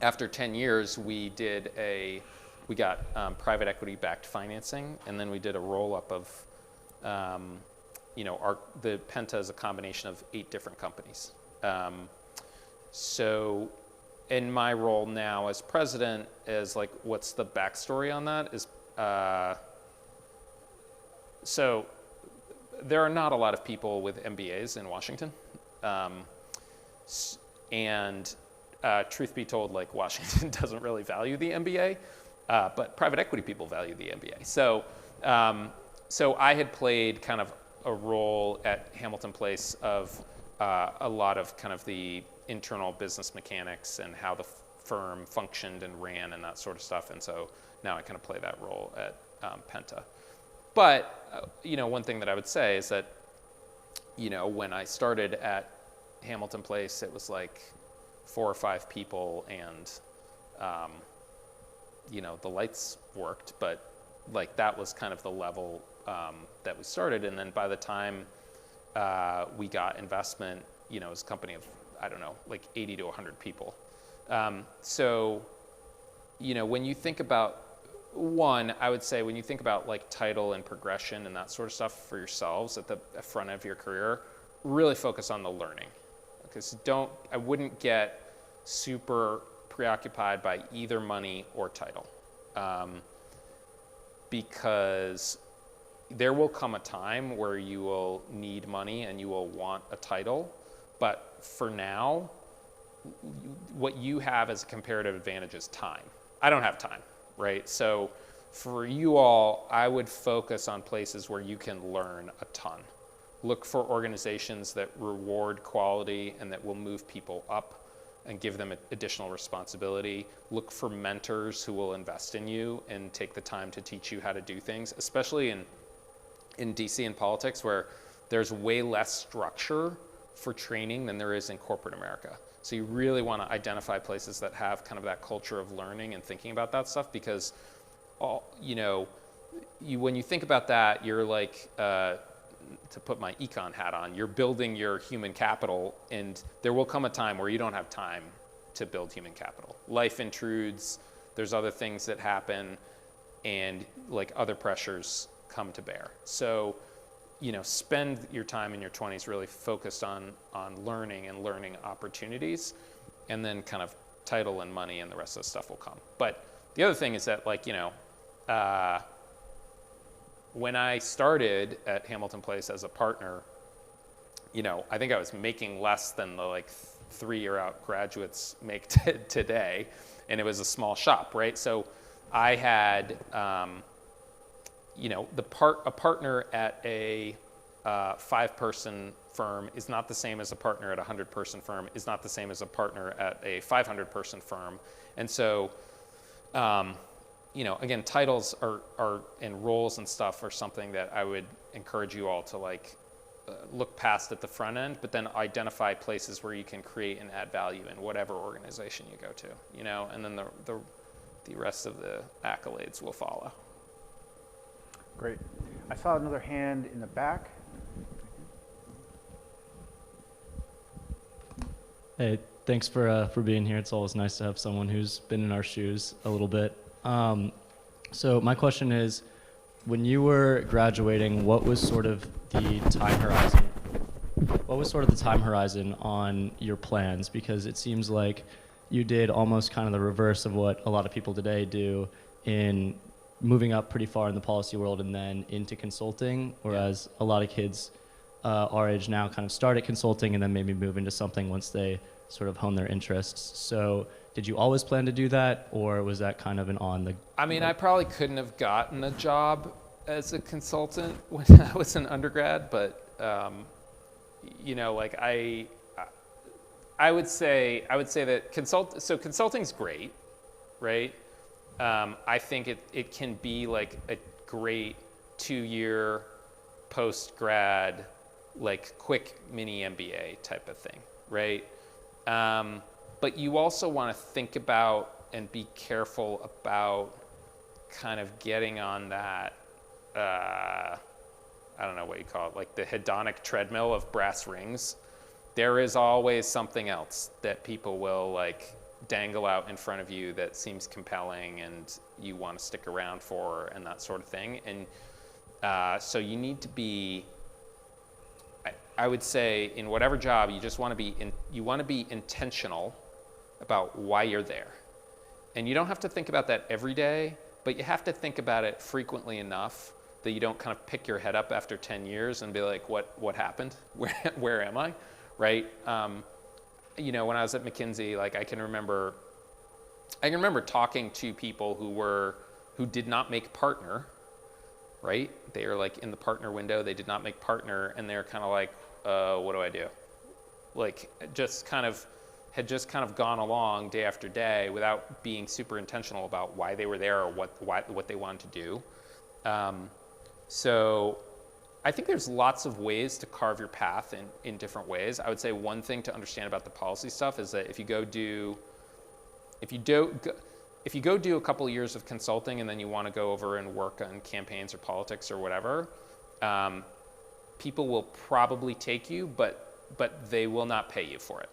after 10 years, we got private equity backed financing, and then we did a roll up of, the Penta is a combination of 8 different companies. So in my role now as president, is like, what's the backstory on that is, so there are not a lot of people with MBAs in Washington. And truth be told, like Washington doesn't really value the MBA, but private equity people value the MBA. So I had played kind of a role at Hamilton Place of a lot of kind of the internal business mechanics and how the firm functioned and ran and that sort of stuff. And so now I kind of play that role at Penta. But, one thing that I would say is that, when I started at Hamilton Place, it was like 4 or 5 people, and, the lights worked, but like that was kind of the level that we started. And then by the time we got investment, it was a company of, I don't know, like 80 to 100 people. So, when you think about, I would say when you think about like title and progression and that sort of stuff for yourselves at the front of your career, really focus on the learning. Because I wouldn't get super preoccupied by either money or title. Because there will come a time where you will need money and you will want a title. But for now, what you have as a comparative advantage is time. I don't have time, right? So for you all, I would focus on places where you can learn a ton. Look for organizations that reward quality and that will move people up and give them additional responsibility. Look for mentors who will invest in you and take the time to teach you how to do things, especially in DC and politics, where there's way less structure for training than there is in corporate America. So you really want to identify places that have kind of that culture of learning and thinking about that stuff, because when you think about that, you're like, to put my econ hat on, you're building your human capital, and there will come a time where you don't have time to build human capital. Life intrudes, there's other things that happen, and like other pressures come to bear. So, spend your time in your 20s really focused on learning and learning opportunities, and then kind of title and money and the rest of the stuff will come. But the other thing is that, like, when I started at Hamilton Place as a partner, I think I was making less than the 3-year-out graduates make today, and it was a small shop, right? So I had, a partner at a 5-person firm is not the same as a partner at a 100-person firm, is not the same as a partner at a 500-person firm, and so. Again, titles are and roles and stuff are something that I would encourage you all to look past at the front end, but then identify places where you can create and add value in whatever organization you go to, and then the rest of the accolades will follow. Great. I saw another hand in the back. Hey, thanks for being here. It's always nice to have someone who's been in our shoes a little bit. So my question is, when you were graduating, what was sort of the time horizon? What was sort of the time horizon on your plans? Because it seems like you did almost kind of the reverse of what a lot of people today do in moving up pretty far in the policy world and then into consulting, whereas a lot of kids our age now kind of start at consulting and then maybe move into something once they sort of hone their interests. So did you always plan to do that, or was that kind of an on the... I probably couldn't have gotten a job as a consultant when I was an undergrad, but I would say that consulting's great, right? I think it can be like a great 2-year post-grad, quick mini MBA type of thing, right? But you also want to think about and be careful about kind of getting on that, I don't know what you call it, the hedonic treadmill of brass rings. There is always something else that people will dangle out in front of you that seems compelling and you want to stick around for and that sort of thing. And so you need to be, I would say, in whatever job, you just want to be intentional about why you're there. And you don't have to think about that every day, but you have to think about it frequently enough that you don't kind of pick your head up after 10 years and be like, what happened? Where am I? Right? When I was at McKinsey, I can remember talking to people who did not make partner, right? They are in the partner window, they did not make partner, and they're kind of what do I do? Had just kind of gone along day after day without being super intentional about why they were there or what they wanted to do. So I think there's lots of ways to carve your path in different ways. I would say one thing to understand about the policy stuff is that if you go do a couple of years of consulting and then you want to go over and work on campaigns or politics or whatever, people will probably take you, but they will not pay you for it.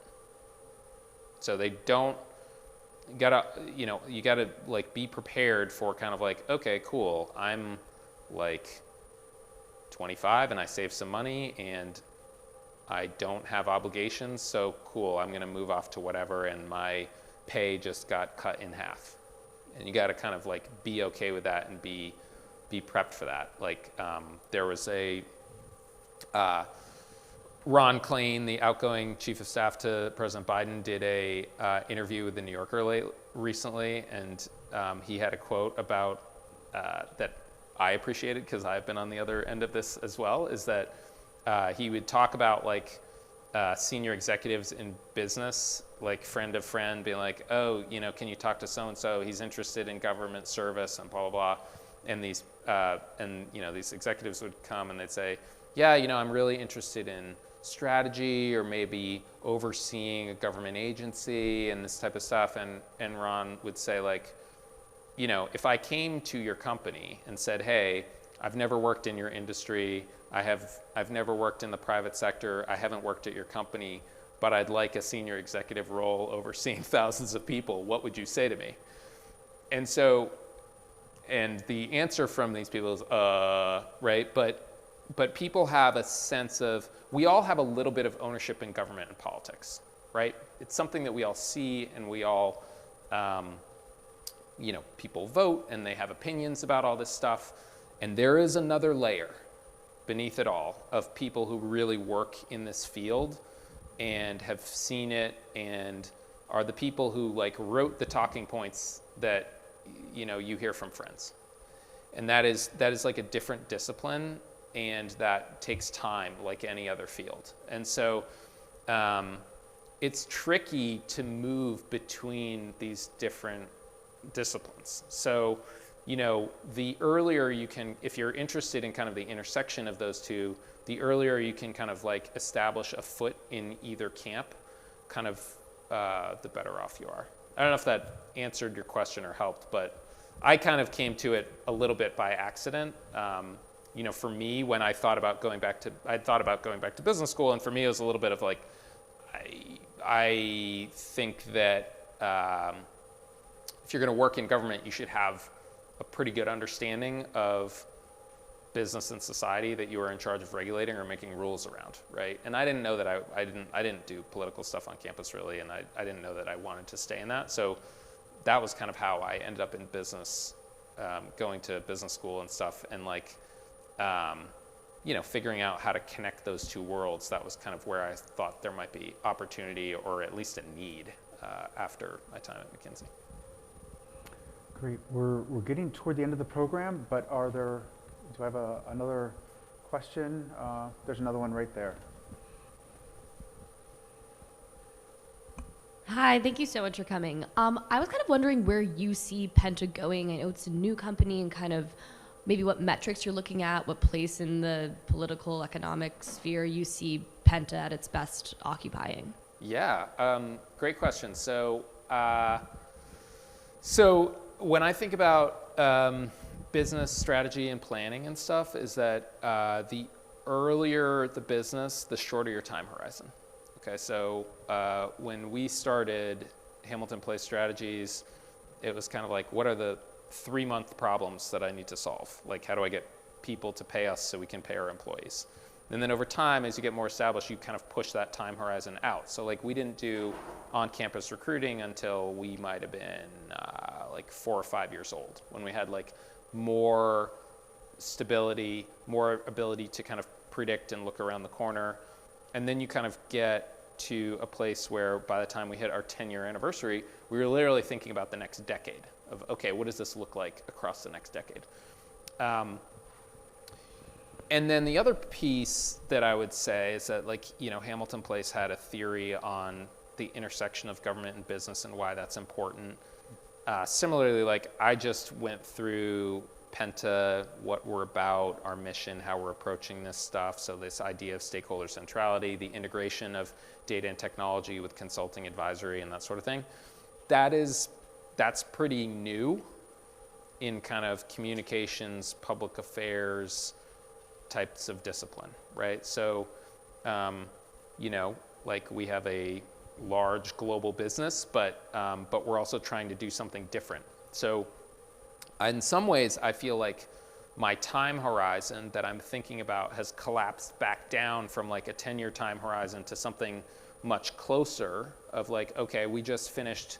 So they don't, you gotta be prepared for kind of okay, cool, I'm 25 and I save some money and I don't have obligations, so cool, I'm gonna move off to whatever, and my pay just got cut in half. And you gotta kind of be okay with that and be prepped for that. There was Ron Klain, the outgoing chief of staff to President Biden, did a interview with the New Yorker recently, and he had a quote about that I appreciated because I've been on the other end of this as well, is that he would talk about like senior executives in business, like friend of friend, being like, oh, you know, can you talk to so-and-so? He's interested in government service and blah, blah, blah. And these, these executives would come and they'd say, yeah, you know, I'm really interested in strategy or maybe overseeing a government agency and this type of stuff. And Ron would say like, you know, if I came to your company and said, hey, I've never worked in your industry, I've never worked in the private sector, I haven't worked at your company, but I'd like a senior executive role overseeing thousands of people, what would you say to me? And so, and the answer from these people is, right? But people have a sense of, we all have a little bit of ownership in government and politics, right? It's something that we all see and we all, people vote and they have opinions about all this stuff. And there is another layer beneath it all of people who really work in this field and have seen it and are the people who like wrote the talking points that, you know, you hear from friends. And that is like a different discipline, and that takes time like any other field. And so it's tricky to move between these different disciplines. So, you know, the earlier you can, if you're interested in kind of the intersection of those two, the earlier you can kind of like establish a foot in either camp, kind of the better off you are. I don't know if that answered your question or helped, but I kind of came to it a little bit by accident. You know, for me, when I thought about going back to business school, and for me it was a little bit of like, I think that if you're going to work in government, you should have a pretty good understanding of business and society that you are in charge of regulating or making rules around, right? And I didn't know that I didn't do political stuff on campus really, and I didn't know that I wanted to stay in that. So that was kind of how I ended up in business, going to business school and stuff, and like, figuring out how to connect those two worlds. That was kind of where I thought there might be opportunity or at least a need after my time at McKinsey. Great. We're getting toward the end of the program, but do I have another question? There's another one right there. Hi, thank you so much for coming. I was kind of wondering where you see Penta going. I know it's a new company, and kind of maybe what metrics you're looking at, what place in the political, economic sphere you see Penta at its best occupying. Yeah, great question. So when I think about business strategy and planning and stuff, is that the earlier the business, the shorter your time horizon. Okay, so when we started Hamilton Place Strategies, it was kind of like, what are the 3-month problems that I need to solve? Like, how do I get people to pay us so we can pay our employees? And then over time, as you get more established, you kind of push that time horizon out. So like, we didn't do on-campus recruiting until we might have been like 4 or 5 years old, when we had like more stability, more ability to kind of predict and look around the corner. And then you kind of get to a place where by the time we hit our 10-year anniversary, we were literally thinking about the next decade of, okay, what does this look like across the next decade? And then the other piece that I would say is that, like, you know, Hamilton Place had a theory on the intersection of government and business and why that's important. Similarly, like, I just went through Penta, what we're about, our mission, how we're approaching this stuff. So this idea of stakeholder centrality, the integration of data and technology with consulting, advisory, and that sort of thing. That's pretty new in kind of communications, public affairs types of discipline, right? So, like, we have a large global business, but we're also trying to do something different. So in some ways, I feel like my time horizon that I'm thinking about has collapsed back down from like a 10-year time horizon to something much closer of like, okay, we just finished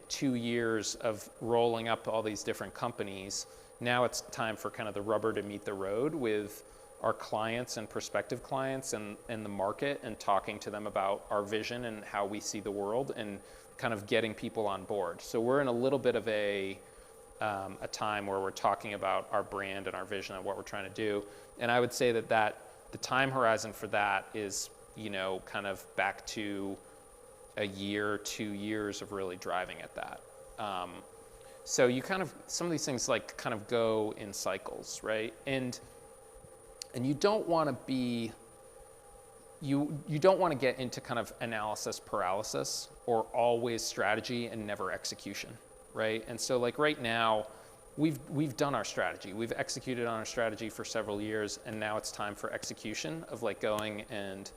2 years of rolling up all these different companies. Now it's time for kind of the rubber to meet the road with our clients and prospective clients and the market and talking to them about our vision and how we see the world and kind of getting people on board. So we're in a little bit of a time where we're talking about our brand and our vision and what we're trying to do. And I would say that the time horizon for that is, kind of back to a year, 2 years of really driving at that. So you some of these things like kind of go in cycles, right? And you don't want to be, you don't want to get into kind of analysis paralysis or always strategy and never execution, right? And so like right now, we've done our strategy. We've executed on our strategy for several years, and now it's time for execution of like going and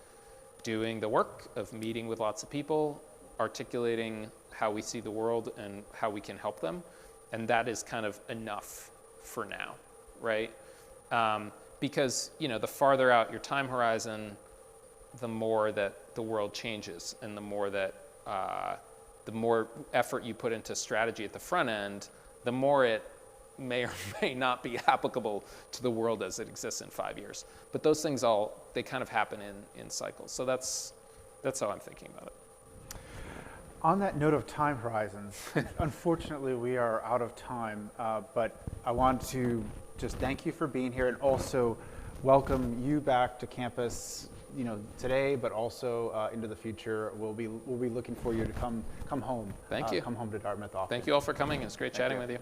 doing the work of meeting with lots of people, articulating how we see the world and how we can help them. And that is kind of enough for now, right? Because, the farther out your time horizon, the more that the world changes, and the more that the more effort you put into strategy at the front end, the more it may or may not be applicable to the world as it exists in 5 years. But those things they kind of happen in cycles. So that's how I'm thinking about it. On that note of time horizons, unfortunately we are out of time, but I want to just thank you for being here and also welcome you back to campus, today, but also into the future. We'll be looking for you to come home. Thank you. Come home to Dartmouth often. Thank you all for coming. It's great chatting with you.